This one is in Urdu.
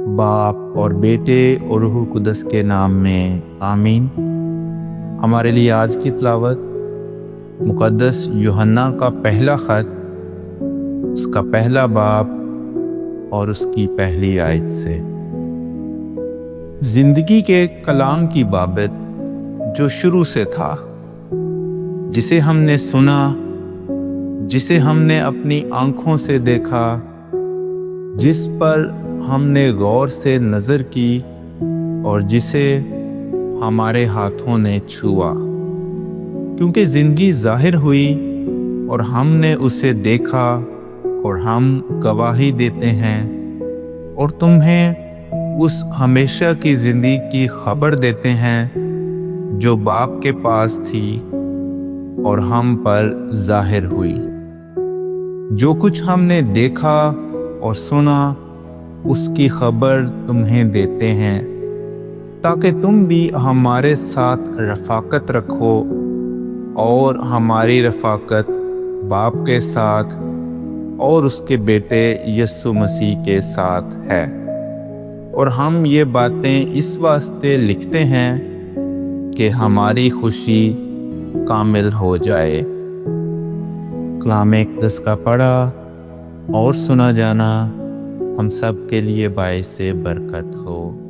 باپ اور بیٹے اور روح القدس کے نام میں آمین۔ ہمارے لیے آج کی تلاوت مقدس یوحنا کا پہلا خط، اس کا پہلا باب اور اس کی پہلی آیت سے۔ زندگی کے کلام کی بابت جو شروع سے تھا، جسے ہم نے سنا، جسے ہم نے اپنی آنکھوں سے دیکھا، جس پر ہم نے غور سے نظر کی اور جسے ہمارے ہاتھوں نے چھوا، کیونکہ زندگی ظاہر ہوئی اور ہم نے اسے دیکھا اور ہم گواہی دیتے ہیں اور تمہیں اس ہمیشہ کی زندگی کی خبر دیتے ہیں جو باپ کے پاس تھی اور ہم پر ظاہر ہوئی۔ جو کچھ ہم نے دیکھا اور سنا اس کی خبر تمہیں دیتے ہیں، تاکہ تم بھی ہمارے ساتھ رفاقت رکھو، اور ہماری رفاقت باپ کے ساتھ اور اس کے بیٹے یسوع مسیح کے ساتھ ہے۔ اور ہم یہ باتیں اس واسطے لکھتے ہیں کہ ہماری خوشی کامل ہو جائے۔ کلام اقدس کا پڑھا اور سنا جانا ہم سب کے لیے باعث برکت ہو۔